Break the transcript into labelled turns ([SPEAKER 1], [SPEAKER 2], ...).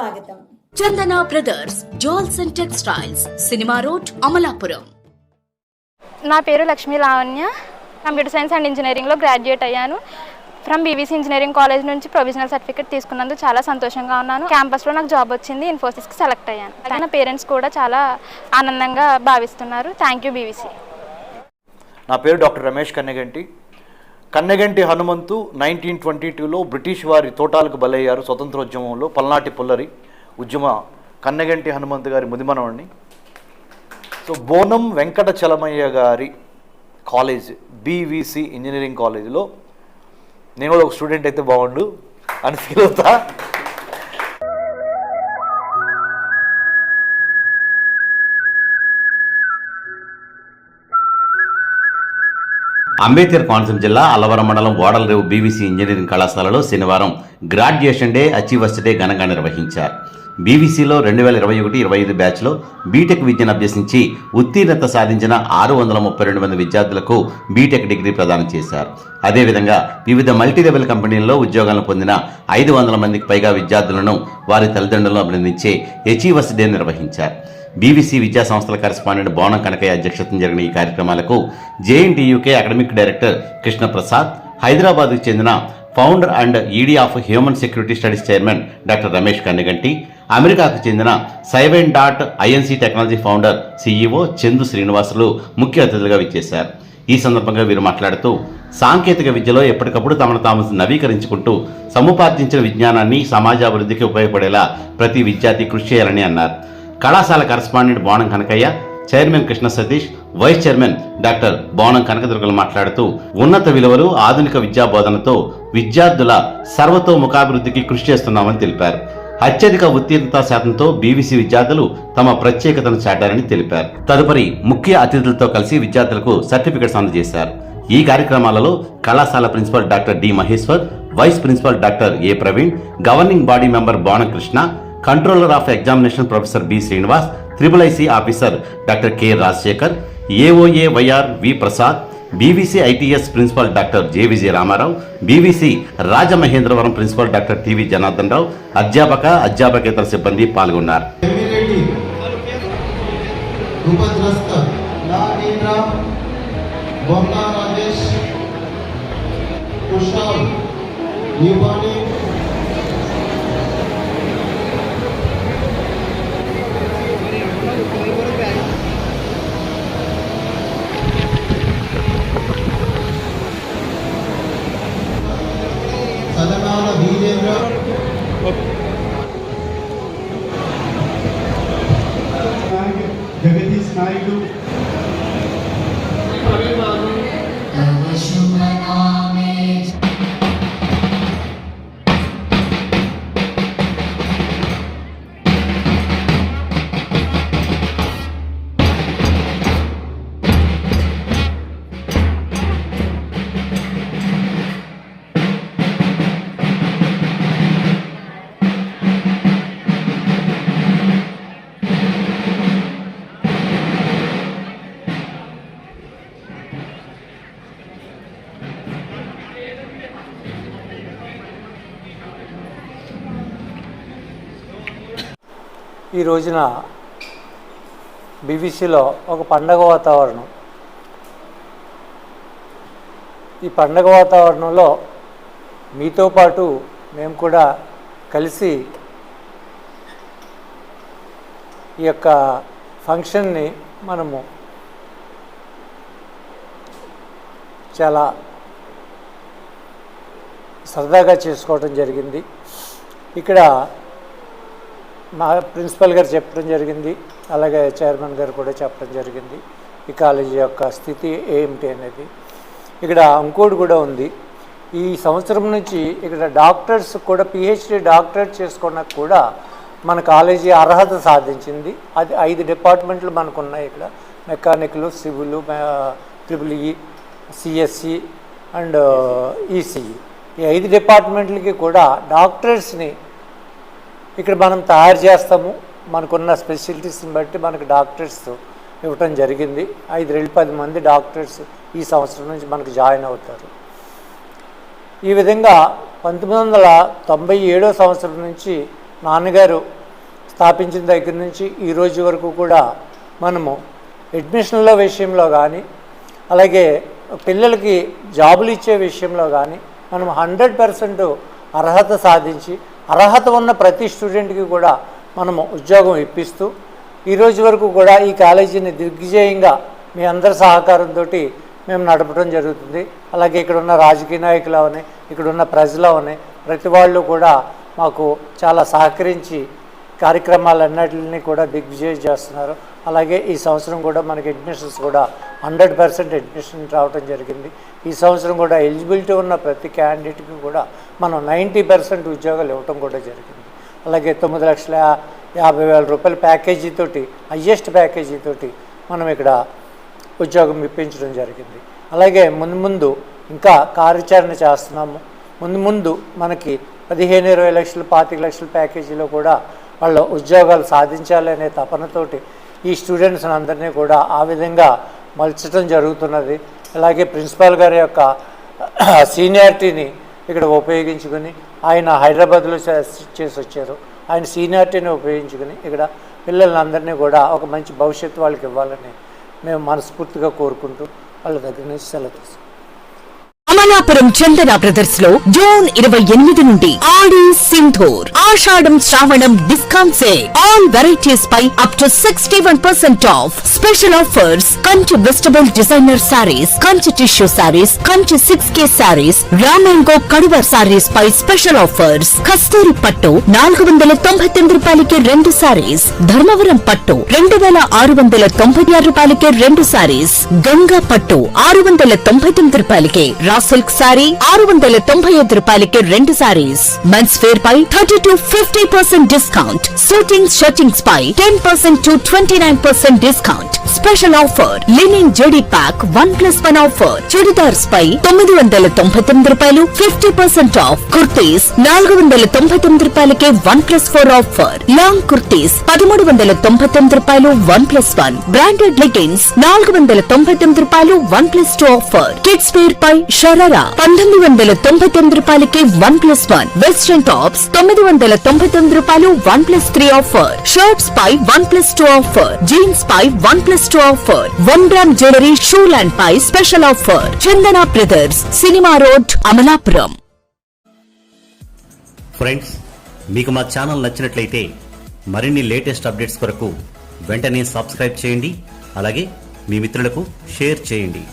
[SPEAKER 1] స్వాగతం.
[SPEAKER 2] Chandana brothers jewels and textiles, cinema road, Amalapuram.
[SPEAKER 3] నా పేరు Lakshmi Lavanya. Computer science and ఇంజనీరింగ్లో గ్రాడ్యుయేట్ అయ్యాను. ఫ్రమ్ బీవీసీ ఇంజనీరింగ్ కాలేజ్ నుంచి ప్రొవిజనల్ సర్టిఫికేట్ తీసుకున్నందుకు చాలా సంతోషంగా ఉన్నాను. క్యాంపస్లో నాకు జాబ్ వచ్చింది, ఇన్ఫోసిస్కి సెలెక్ట్ అయ్యాను. నా పేరెంట్స్ కూడా చాలా ఆనందంగా భావిస్తున్నారు. Thank you BVC.
[SPEAKER 4] నా పేరు డాక్టర్ రమేష్ కన్నెగంటి. కన్నెగంటి హనుమంతు 1922లో బ్రిటిష్ వారి తోటాలకు బలయ్యారు. స్వతంత్రోద్యమంలో పల్నాటి పుల్లరి ఉద్యమ కన్నెగంటి హనుమంతు గారి ముదిమనవాడిని. సో బోనం వెంకట చలమయ్య గారి కాలేజ్ బీవీసీ ఇంజనీరింగ్ కాలేజీలో నేను కూడా ఒక స్టూడెంట్ అయితే బాగుండు అని ఫీల్ అవుతా.
[SPEAKER 5] అంబేద్కర్ కోనసీమ జిల్లా అల్లవరం మండలం ఓడలరేవు బీవీసీ ఇంజనీరింగ్ కళాశాలలో శనివారం గ్రాడ్యుయేషన్ డే, అచీవర్స్ డే ఘనంగా నిర్వహించారు. బీవీసీలో 2021-25 బ్యాచ్లో బీటెక్ విద్యను అభ్యసించి ఉత్తీర్ణత సాధించిన 632 మంది విద్యార్థులకు బీటెక్ డిగ్రీ ప్రదానం చేశారు. అదేవిధంగా వివిధ మల్టీ లెవెల్ కంపెనీల్లో ఉద్యోగాలను పొందిన 500 మందికి పైగా విద్యార్థులను వారి తల్లిదండ్రులను అభినందించే అచీవర్స్ డే నిర్వహించారు. బీవీసీ విద్యా సంస్థల కరెస్పాండెంట్ బోనం కనకయ్య అధ్యక్షతన జరిగిన ఈ కార్యక్రమాలకు జేఎన్టీయూకే అకాడమిక్ డైరెక్టర్ కృష్ణప్రసాద్, హైదరాబాద్కు చెందిన founder and ED of human security studies chairman doctor Ramesh Kanneganti, అమెరికాకు చెందిన Cyben.inc technology founder CEO Chandu Srinivasulu ముఖ్య అతిథులుగా విచ్చేశారు. ఈ సందర్భంగా వీరు మాట్లాడుతూ సాంకేతిక విద్యలో ఎప్పటికప్పుడు తమను తాము నవీకరించుకుంటూ సముపార్జించిన విజ్ఞానాన్ని సమాజాభివృద్ధికి ఉపయోగపడేలా ప్రతి విద్యార్థి కృషి చేయాలని అన్నారు. కళాశాల correspondent Bonam Kanakayya, chairman Krishna Satish, vice chairman doctor Bonam కనకదుర్గలు మాట్లాడుతూ ఉన్నత విలువలు, ఆధునిక విద్యా బోధనతో విద్యార్థుల సర్వతోముఖాభివృద్ధికి కృషి చేస్తున్నామని తెలిపారు. అత్యధిక ఉత్తీర్ణత శాతంతో బీవీసీ విద్యార్థులు తమ ప్రత్యేకతను చాటారని తెలిపారు. తదుపరి ముఖ్య అతిథులతో కలిసి విద్యార్థులకు సర్టిఫికెట్స్ అందజేశారు. ఈ కార్యక్రమాలలో కళాశాల principal doctor D Maheshwar, vice principal doctor A Praveen, governing body member Bonam Krishna, controller of examination professor B Srinivas, IIIC officer doctor K Rajasekhar, AOA YR V Prasad, BVC ITS principal doctor J Vijaya Ramarao, BVC Rajamahendravaram principal doctor TV Janardhan Rao, అధ్యాపకేతర సిబ్బంది పాల్గొన్నారు.
[SPEAKER 6] జగదీష్ నాయుడు,
[SPEAKER 7] ఈ రోజున బీవీసీలో ఒక పండగ వాతావరణం. ఈ పండగ వాతావరణంలో మీతో పాటు మేము కూడా కలిసి ఈ యొక్క ఫంక్షన్ని మనము చాలా సరదాగా చేసుకోవడం జరిగింది. ఇక్కడ మా ప్రిన్సిపల్ గారు చెప్పడం జరిగింది, అలాగే చైర్మన్ గారు కూడా చెప్పడం జరిగింది ఈ కాలేజీ యొక్క స్థితి ఏమిటి అనేది. ఇక్కడ ఇంకోటి కూడా ఉంది. ఈ సంవత్సరం నుంచి ఇక్కడ డాక్టర్స్ కూడా పిహెచ్డి డాక్టరేట్ చేసుకోవడానికి కూడా మన కాలేజీ అర్హత సాధించింది. అది 5 డిపార్ట్మెంట్లు మనకు ఉన్నాయి ఇక్కడ. Mechanical, civil, IIE, CSE and ECE. ఈ 5 డిపార్ట్మెంట్లకి కూడా డాక్టర్స్ని ఇక్కడ మనం తయారు చేస్తాము. మనకున్న స్పెషాలిటీస్ని బట్టి మనకు డాక్టర్స్ ఇవ్వటం జరిగింది. 5-10 మంది డాక్టర్స్ ఈ సంవత్సరం నుంచి మనకు జాయిన్ అవుతారు. ఈ విధంగా 1997 సంవత్సరం నుంచి నాన్నగారు స్థాపించిన దగ్గర నుంచి ఈ రోజు వరకు కూడా మనము అడ్మిషన్ల విషయంలో కానీ అలాగే పిల్లలకి జాబులు ఇచ్చే విషయంలో కానీ మనం 100% అర్హత సాధించి అర్హత ఉన్న ప్రతి స్టూడెంట్కి కూడా మనము ఉద్యోగం ఇప్పిస్తూ ఈరోజు వరకు కూడా ఈ కాలేజీని దిగ్విజయంగా మీ అందరి సహకారంతో మేము నడపడం జరుగుతుంది. అలాగే ఇక్కడ ఉన్న రాజకీయ నాయకులు అవని ఇక్కడ ఉన్న ప్రజలు అవని ప్రతి వాళ్ళు కూడా మాకు చాలా సహకరించి కార్యక్రమాలన్నిటిని కూడా దిగ్విజయం చేస్తున్నారు. అలాగే ఈ సంవత్సరం కూడా మనకి అడ్మిషన్స్ కూడా 100% అడ్మిషన్ రావడం జరిగింది. ఈ సంవత్సరం కూడా ఎలిజిబిలిటీ ఉన్న ప్రతి క్యాండిడేట్కి కూడా మనం 90% ఉద్యోగాలు ఇవ్వటం కూడా జరిగింది. అలాగే 9,50,000 రూపాయల ప్యాకేజీతోటి హయ్యెస్ట్ ప్యాకేజీతోటి మనం ఇక్కడ ఉద్యోగం ఇప్పించడం జరిగింది. అలాగే ముందు ఇంకా కార్యాచరణ చేస్తున్నాము. ముందు మనకి 15-20 లక్షలు 25 లక్షల ప్యాకేజీలో కూడా వాళ్ళు ఉద్యోగాలు సాధించాలనే తపనతోటి ఈ స్టూడెంట్స్ అందరినీ కూడా ఆ విధంగా మలచడం జరుగుతున్నది. అలాగే ప్రిన్సిపాల్ గారి యొక్క సీనియారిటీని ఇక్కడ ఉపయోగించుకొని ఆయన హైదరాబాద్లో చేసి వచ్చారు. ఆయన సీనియారిటీని ఉపయోగించుకొని ఇక్కడ పిల్లలందరినీ కూడా ఒక మంచి భవిష్యత్తు వాళ్ళకి ఇవ్వాలని మేము మనస్ఫూర్తిగా కోరుకుంటూ వాళ్ళ దగ్గర నుంచి సెలవు తీసుకుంటాం.
[SPEAKER 2] అమలాపురం చందన బ్రదర్స్ లో జూన్ 28 నుండి ఆడి సింధూర్ Ashadham Shravanam discount sale all varieties పై up to 61% off. Special offers Kanchi vegetable designer saris, Kanchi tissue saris, Kanchi 6K saris, రామాంగో కడువర్ సారీస్ పై స్పెషల్ ఆఫర్స్. కస్తూరి పట్టు 499 రూపాయలకి 2 సారీస్, ధర్మవరం పట్టు 2696 రూపాయలకి 2 సారీస్, గంగా పట్టు 699 రూపాయలకి, సిల్క్ సారీ 695 రూపాయలకి 2 సారీస్. మెన్స్ వేర్ పై 30-50% డిస్కౌంట్. షూటింగ్స్ షర్టింగ్స్ పై 10% to 29% discount. Special offer linen JD pack 1+1 offer. Churidars పై 999 రూపాయలు 50% ఆఫ్. కుర్తీస్ 499 రూపాయలకి 1+4 ఆఫర్. లాంగ్ కుర్తీస్ 1399 రూపాయలు 1+1. బ్రాండెడ్ లెగిన్స్ 499 రూపాయలు 1+2 ఆఫర్. కిడ్స్ వేర్ పై షరారా 1999 రూపాయలకి 1+1. వెస్ట్రన్ టాప్స్ 999 రూపాయలు 1+3 ఆఫర్. షర్ట్స్ పై 1+2 ఆఫర్. జీన్స్ పై 1+2 offer. 1 gram jewellery shoe land పై special offer. Chandana brothers, cinema road, Amalapuram.
[SPEAKER 5] Friends, మీకు మా ఛానల్ నచ్చినట్లయితే మరిన్ని లేటెస్ట్ అప్డేట్స్ కొరకు వెంటనే సబ్స్క్రైబ్ చేయండి. అలాగే మీ మిత్రులకు షేర్ చేయండి.